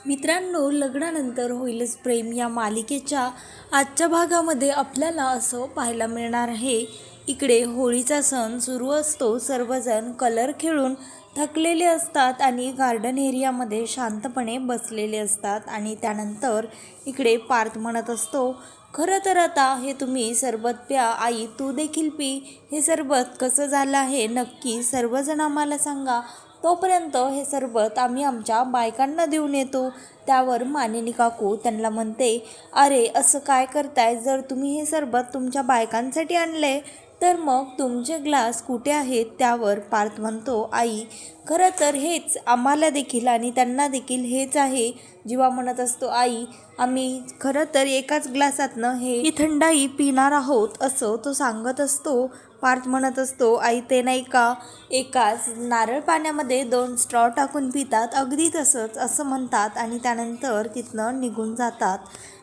मित्रांनो, लग्नानंतर होईलच प्रेम या मालिकेच्या आजच्या भागामध्ये आपल्याला असं पाहायला मिळणार आहे. इकडे होळीचा सण सुरू असतो. सर्वजण कलर खेळून थकलेले असतात आणि गार्डन एरियामध्ये शांतपणे बसलेले असतात. आणि त्यानंतर इकडे पार्थ म्हणत असतो, खरं तर आता हे तुम्ही सरबत प्या. आई तू देखील पी. हे सरबत कसं झालं आहे नक्की सर्वजण आम्हाला सांगा. तोपर्यंत हे सरबत आम्ही आमच्या बायकांना देऊन येतो. त्यावर मानिनी काकू त्यांना म्हणते, अरे असं काय करताय? जर तुम्ही हे सरबत तुमच्या बायकांसाठी आणले तर मग तुमचे ग्लास कुठे आहेत? त्यावर पार्थ म्हणतो, आई खरं तर हेच आम्हाला देखील आणि त्यांना देखील हेच आहे. जीवा म्हणत असतो, आई आम्ही खरं तर एकाच ग्लासातनं ही थंडाई पिणार आहोत असं तो सांगत असतो. पार्थ म्हणत असतो, आई ते नाही का एकाच नारळ पाण्यामध्ये 2 स्ट्रॉ टाकून पितात, अगदी तसंच असं म्हणतात आणि त्यानंतर तिथनं निघून जातात.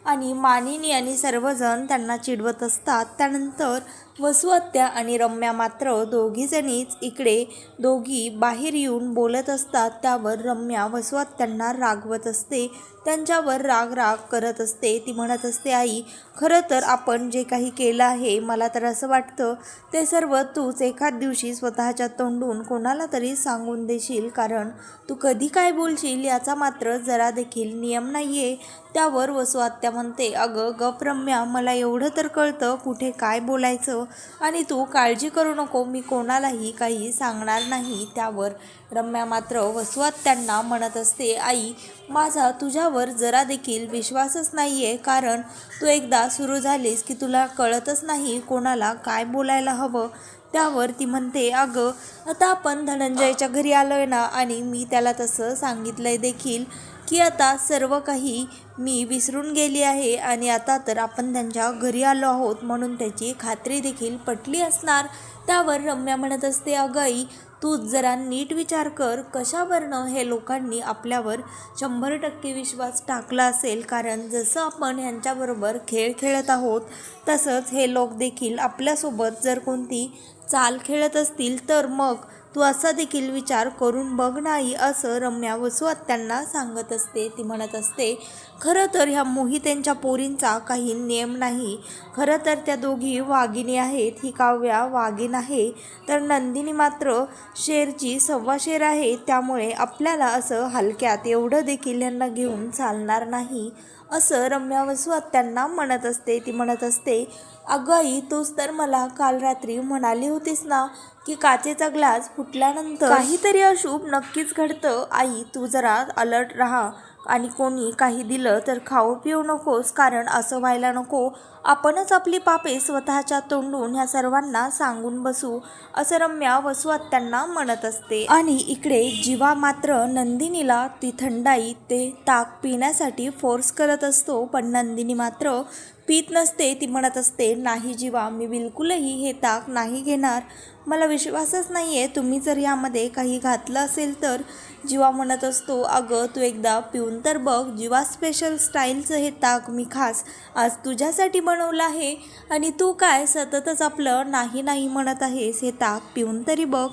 आणि मानिनी आणि सर्वजण त्यांना चिडवत असतात. त्यानंतर वसू आत्या आणि रम्या मात्र दोघीजणीच इकडे दोघी बाहेर येऊन बोलत असतात. त्यावर रम्या वसू आत्यांना रागवत असते, त्यांच्यावर राग करत असते. ती म्हणत असते, आई खरं तर आपण जे काही केलं आहे मला तर असं वाटतं ते सर्व तूच एखाद दिवशी स्वतःच्या तोंडून कोणाला तरी सांगून देशील, कारण तू कधी काय बोलशील याचा मात्र जरा देखील नियम नाही आहे. त्यावर वसू आत्या म्हणते, अगं गप रम्या, मला एवढं तर कळतं कुठे काय बोलायचं आणि तू काळजी करू नको, मी कोणालाही काही सांगणार नाही. त्यावर रम्या मात्र वसू आत्यांना म्हणत असते, आई माझा तुझ्यावर जरा देखील विश्वासच नाही आहे, कारण तू एकदा सुरू झालीस की तुला कळतच नाही कोणाला काय बोलायला हवं. त्यावर ती म्हणते, अगं आता आपण धनंजयच्या घरी आलो आहे ना, आणि मी त्याला तसं सांगितलं आहे देखील की आता सर्व काही मी विसरून गेली आहे आणि आता तर आपण त्यांच्या घरी आलो आहोत म्हणून त्याची खात्री देखील पटली असणार. त्यावर रम्या म्हणत असते, अगं आई तू जरा नीट विचार कर, कशावरनं हे लोकांनी आपल्यावर 100% विश्वास टाकला असेल, कारण जसं आपण ह्यांच्याबरोबर खेळ खेळत आहोत तसंच हे लोक देखील आपल्यासोबत जर कोणती चाल खेळत असतील तर मग तू असा देखील विचार करून बघ नाही, असं रम्या वसू आत्यांना सांगत असते. ती म्हणत असते, खरं तर ह्या मोहितेंच्या पोरींचा काही नियम नाही. खरं तर त्या दोघी वाघिणी आहेत. ही काव्या वाघीण आहे तर नंदिनी मात्र शेरची सव्वा शेर आहे. त्यामुळे आपल्याला असं हलक्यात एवढं देखील यांना घेऊन चालणार नाही असं रम्या वसू आत्यांना म्हणत असते. ती म्हणत असते, अगं आई तूच तर मला काल रात्री म्हणाली होतीस ना की काचेचा ग्लास फुटल्यानंतर काहीतरी अशुभ नक्कीच घडतं. आई तू जरा अलर्ट राहा आणि कोणी काही दिलं तर खाऊ पिऊ नकोस, कारण असं व्हायला नको आपणच आपली पापे स्वतःच्या तोंडून ह्या सर्वांना सांगून बसू, असं रम्या वसू आत्यांना म्हणत असते. आणि इकडे जीवा मात्र नंदिनीला ती थंडाई ते ताक पिण्यासाठी फोर्स करत असतो, पण नंदिनी मात्र पीत नसते. ती म्हणत असते, नाही जीवा मी बिलकुलही हे ताक नाही घेणार, मला विश्वासच नाही आहे तुम्ही जर यामध्ये काही घातलं असेल तर. जीवा म्हणत असतो, अगं तू एकदा पिऊन तर बघ, जीवा स्पेशल स्टाईलचं हे ताक मी खास आज तुझ्यासाठी बनवलं आहे आणि तू काय सततच आपलं नाही नाही म्हणत आहेस, हे ताक पिऊन तरी बघ.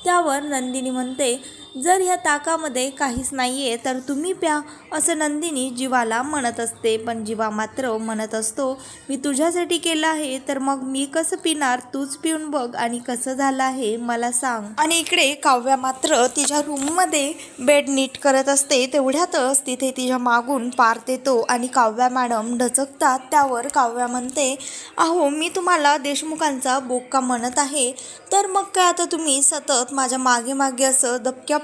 त्यावर नंदिनी म्हणते, जर ह्या ताकामध्ये काहीच नाही आहे तर तुम्ही प्या, असं नंदिनी जीवाला म्हणत असते. पण जीवा मात्र म्हणत असतो, मी तुझ्यासाठी केलं आहे तर मग मी कसं पिणार, तूच पिऊन बघ आणि कसं झालं आहे मला सांग. आणि इकडे काव्या मात्र तिच्या रूममध्ये बेड नीट करत असते. तेवढ्यातच तिथे तिच्या मागून पार्थ येतो आणि काव्या मॅडम डचकतात. त्यावर काव्या म्हणते, अहो मी तुम्हाला देशमुखांचा बोका म्हणत आहे तर मग काय आता तुम्ही सतत माझ्या मागे मागे असं दबक्या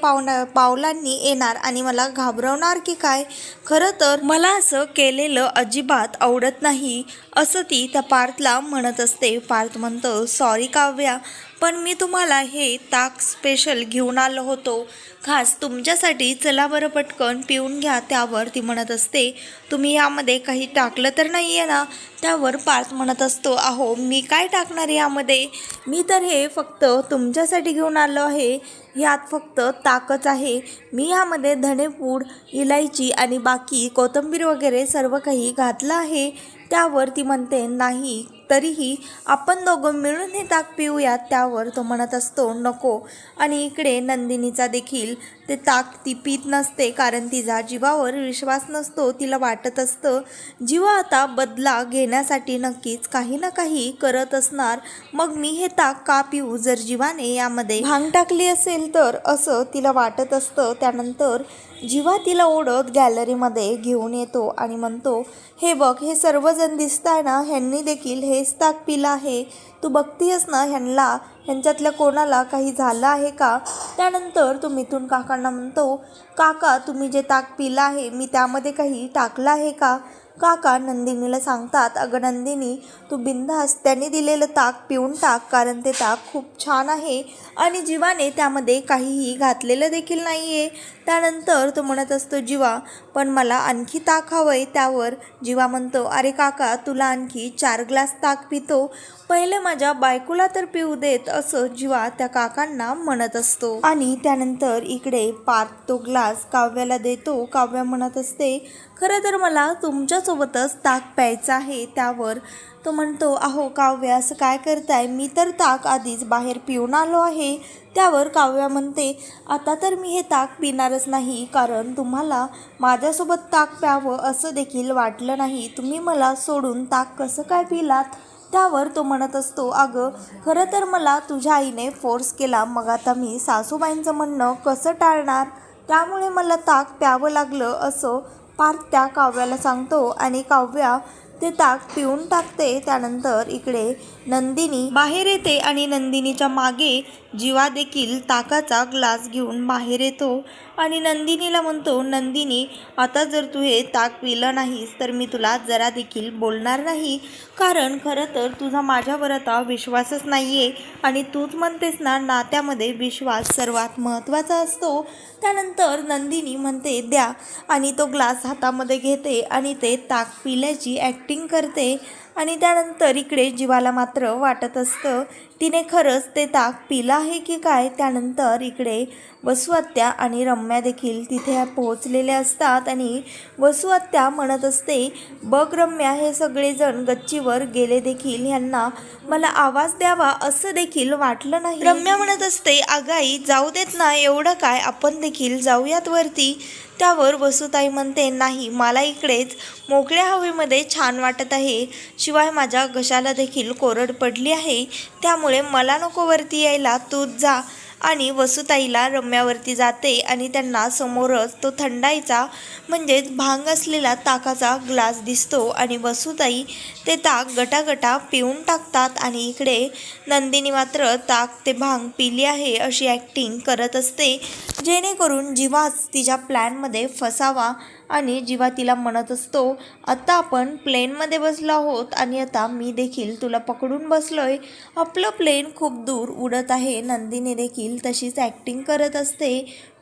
पावलांनी येणार आणि मला घाबरवणार की काय? खरं तर मला असं केलेलं अजिबात आवडत नाही असं ती त्या पार्थला म्हणत असते. पार्थ म्हणतो, सॉरी काव्या, पण मी तुम्हाला हे ताक स्पेशल घेऊन आलो होतो खास तुमच्यासाठी, चला बरं पटकन पिऊन घ्या. त्यावर ती म्हणत असते, तुम्ही यामध्ये काही टाकलं तर नाही आहे ना? त्यावर पार्थ म्हणत असतो, अहो मी काय टाकणार यामध्ये, मी तर हे फक्त तुमच्यासाठी घेऊन आलो आहे, यात फक्त ताकच आहे, मी यामध्ये धनेपूड इलायची आणि बाकी कोथिंबीर वगैरे सर्व काही घातलं आहे. त्यावर ती म्हणते, नाही तरीही आपण दोघं मिळून हे ताक पिऊयात. त्यावर तो म्हणत असतो नको. आणि इकडे नंदिनीचा देखील ते ताक ती पीत नसते, कारण तिचा जीवावर विश्वास नसतो. तिला वाटत असतं जीवा आता बदला घेण्यासाठी नक्कीच काही ना काही करत असणार, मग मी हे ताक का पिऊ जर जीवाने यामध्ये भांग टाकली असेल तर, असं तिला वाटत असतं. त्यानंतर जीवा तिला ओढत गॅलरीमध्ये घेऊन येतो आणि म्हणतो हे बघ, हे सर्वजण दिसताय ना, ह्यांनी देखील हेच ताक पिलं आहे. तू बघतीयस ना ह्यांच्यातल्या कोणाला काही झालं आहे का? त्यानंतर तो मिथून काकांना म्हणतो काका, तुम्ही जे ताक पिलं आहे मी त्यामध्ये काही टाकलं आहे का? काका नंदिनीला सांगतात अगं नंदिनी, तू बिनधास्त त्यांनी दिलेलं ताक पिऊन टाक, कारण ते ताक खूप छान आहे आणि जीवाने त्यामध्ये काहीही घातलेलं देखील नाही आहे. त्यानंतर तो म्हणत असतो जीवा, पण मला आणखी ताक हवंय. त्यावर जीवा म्हणतो अरे काका, तुला आणखी 4 ग्लास ताक पितो, पहिले माझ्या बायकोला तर पिऊ देत, असं जीवा त्या काकांना म्हणत असतो. आणि त्यानंतर इकडे पार्थ तो ग्लास काव्याला देतो. काव्या म्हणत असते खरं तर मला तुमच्यासोबतच ताक प्यायचं आहे. त्यावर तो म्हणतो अहो काव्या, असं काय करताय, मी तर ताक आधीच बाहेर पिऊन आलो आहे. त्यावर काव्या म्हणते आता तर मी हे ताक पिणारच नाही, कारण तुम्हाला माझ्यासोबत ताक प्यावं असं देखील वाटलं नाही. तुम्ही मला सोडून ताक कसं काय पिलात? त्यावर तो म्हणत असतो अगं खरं तर मला तुझ्या आईने फोर्स केला, मग आता मी सासूबाईंचं म्हणणं कसं टाळणार, त्यामुळे मला ताक प्यावं लागलं, असं पार्थ त्या काव्याला सांगतो आणि काव्या ते ताक पिऊन टाकते. त्यानंतर इकडे नंदिनी बाहेर येते आणि नंदिनीच्या मागे जीवा देखील ताकाचा ग्लास घेऊन बाहेर येतो आणि नंदिनीला म्हणतो नंदिनी, आता जर तू हे ताक पिलं नाहीस तर मी तुला जरा देखील बोलणार नाही, कारण खरं तर तुझा माझ्यावर आता विश्वासच नाही आहे आणि तूच म्हणतेस ना नात्यामध्ये विश्वास सर्वात महत्त्वाचा असतो. त्यानंतर नंदिनी म्हणते द्या, आणि तो ग्लास हातामध्ये घेते आणि ते ताक पिल्याची ॲक्टिंग करते. आणि त्यानंतर इकडे जीवाला मात्र वाटत असतं तिने खरंच ते ताक पिलं आहे की काय. त्यानंतर इकडे वसुआत्या आणि रम्या देखील तिथे पोहोचलेले असतात आणि वसुआत्या म्हणत असते बघ रम्या, हे सगळेजण गच्चीवर गेले देखील ह्यांना मला आवाज द्यावा असं देखील वाटलं नाही. रम्या म्हणत असते अगाई जाऊ देत ना, एवढं काय, आपण देखील जाऊयात वरती. त्यावर वसुताई म्हणते नाही, मला इकडेच मोकळ्या हवेमध्ये छान वाटत आहे, शिवाय माझ्या घशाला देखील कोरड पडली आहे, त्यामुळे मला नको वरती यायला, तूच जा. आणि वसुताईला रम्यावरती जाते आणि त्यांना समोरच तो थंडाईचा म्हणजेच भांग असलेला ताकाचा ग्लास दिसतो आणि वसुताई ते ताक गटागटा पिऊन टाकतात. आणि इकडे नंदिनी मात्र ताक ते भांग पिली आहे अशी ॲक्टिंग करत असते, जेणेकरून जीवाच तिच्या प्लॅनमध्ये फसावा. आणि जीवा तिला म्हणत असतो आता आपण प्लेनमध्ये बसलो आहोत आणि आता मी देखील तुला पकडून बसलोय, आपलं प्लेन खूप दूर उडत आहे. नंदिनी देखील तशीच ॲक्टिंग करत असते,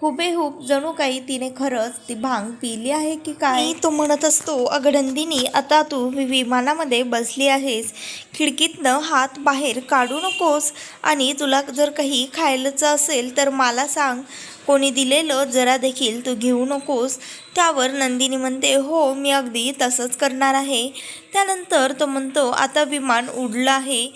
हुबेहूब जणू काही तिने खरंच ती भांग पिली आहे की काय. तो म्हणत असतो अगं नंदिनी, आता तू विमानामध्ये बसली आहेस, खिडकीतनं हात बाहेर काढू नकोस आणि तुला जर काही खायलाचं असेल तर मला सांग, कोणी दिलेलं जरा देखील तू घेऊ नकोस. त्यावर नंदिनी म्हणते हो, मी अगदी तसंच करणार आहे. त्यानंतर तो म्हणतो आता विमान उडलं आहे.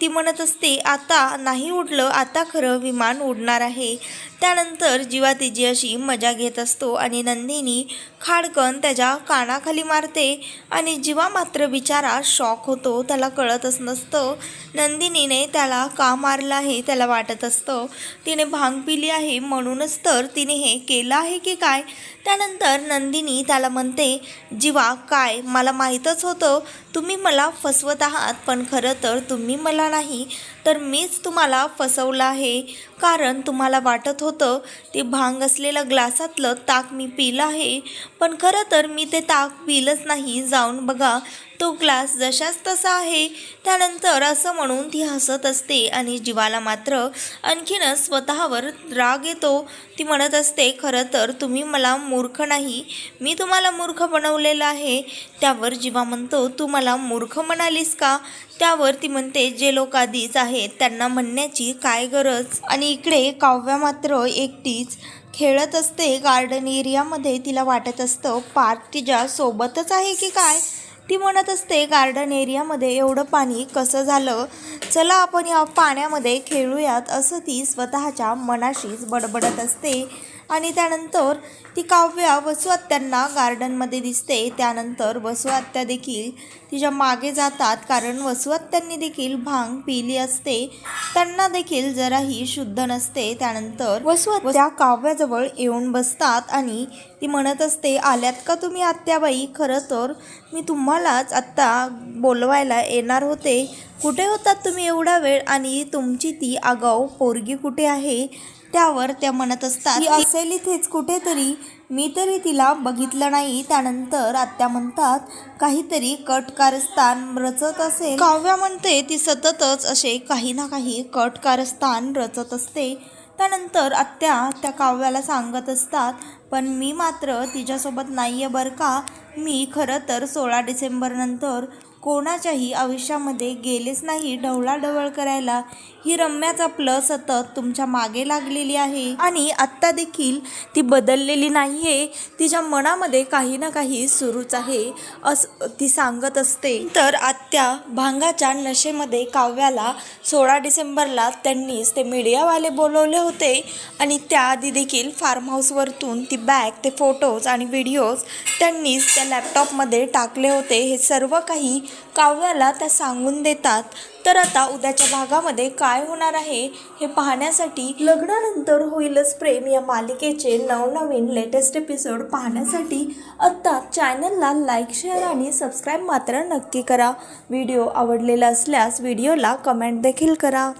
ती म्हणत असते आता नाही उडलं, आता खरं विमान उडणार आहे. त्यानंतर जीवा तिची अशी मजा घेत असतो आणि नंदिनी खाडकन त्याच्या कानाखाली मारते आणि जीवा मात्र बिचारा शॉक होतो, त्याला कळतच नसतं नंदिनीने त्याला का मारलं आहे. त्याला वाटत असतं तिने भांग पिली आहे म्हणूनच तर तिने हे केलं आहे की काय. त्यानंतर नंदिनी त्याला म्हणते जीवा काय, मला माहीतच होतं तुम्ही मला फसवत आहात, पण खरं तर तुम्ही मला नाही तर मीच तुम्हाला फसवलं आहे, कारण तुम्हाला वाटत होतं ते भांग असलेलं ग्लासातलं ताक मी पिलं आहे, पण खरं तर मी ते ताक पिलंच नाही, जाऊन बघा तो ग्लास जशाच तसा आहे. त्यानंतर असं म्हणून ती हसत असते आणि जीवाला मात्र आणखीनच स्वतःवर राग येतो. ती म्हणत असते खरं तर तुम्ही मला मूर्ख नाही, मी तुम्हाला मूर्ख बनवलेलं आहे. त्यावर जीवा म्हणतो तू मला मूर्ख म्हणालीस का. त्यावर ती म्हणते जे लोक आधीच आहेत त्यांना म्हणण्याची काय गरज. आणि इकडे काव्या मात्र एकटीच खेळत असते गार्डन एरियामध्ये. तिला वाटत असतं पार्थ तिच्या सोबतच आहे की काय. ती म्हणत असते गार्डन एरियामध्ये एवढं पाणी कसं झालं, चला आपण या पाण्यामध्ये खेळूयात, असं ती स्वतःच्या मनाशीच बडबडत असते. आणि त्यानंतर ती काव्या वसू आत्यांना गार्डनमध्ये दिसते. त्यानंतर वसू आत्या देखील तिच्या मागे जातात, कारण वसू आत्यांनी देखील भांग पिली असते, त्यांना देखील जराही शुद्ध नसते. त्यानंतर वसू आत्या काव्याजवळ येऊन बसतात आणि ती म्हणत असते, आल्यात का तुम्ही आत्याबाई? खरं तर मी तुम्हालाच आत्ता बोलवायला येणार होते. कुठे होतात तुम्ही एवढा वेळ? आणि तुमची ती आगाऊ पोरगी कुठे आहे? त्यावर त्या म्हणत असतात, ती असेल इथेच कुठेतरी, मी तरी तिला बघितलं नाही. त्यानंतर आत्या म्हणतात, काहीतरी कट कारस्थान रचत असेल. काव्या म्हणते, ती सततच असे काही ना काही कट कारस्थान रचत असते. त्यानंतर आत्या त्या काव्याला सांगत असतात, पण मी मात्र तिच्यासोबत नाही आहे बरं का. मी खरं तर 16 डिसेंबरनंतर कोणाच्याही आयुष्यामध्ये गेलेच नाही ढवळाढवळ करायला. ही रम्याचा प्लस सतत तुमच्या मागे लागलेली आहे आणि आत्ता देखील ती बदललेली नाही आहे. तिच्या मनामध्ये काही ना काही सुरूच आहे असं ती सांगत असते. तर आत्या भांगाच्या नशेमध्ये काव्याला 16 डिसेंबरला त्यांनीच ते मीडियावाले बोलवले होते आणि त्याआधी देखील फार्म हाऊसवरतून ती बॅग, ते फोटोज आणि व्हिडिओज त्यांनीच त्या लॅपटॉपमध्ये टाकले होते. हे सर्व काही काव्याला त्या सांगून देतात. तर आता उद्याच्या भागामध्ये काय होणार आहे हे पाहण्यासाठी, लग्नानंतर होईलच प्रेम या मालिकेचे नवनवीन लेटेस्ट एपिसोड पाहण्यासाठी आत्ता चॅनलला लाईक, शेअर आणि सबस्क्राईब मात्र नक्की करा. व्हिडिओ आवडलेला असल्यास व्हिडिओला कमेंट देखील करा.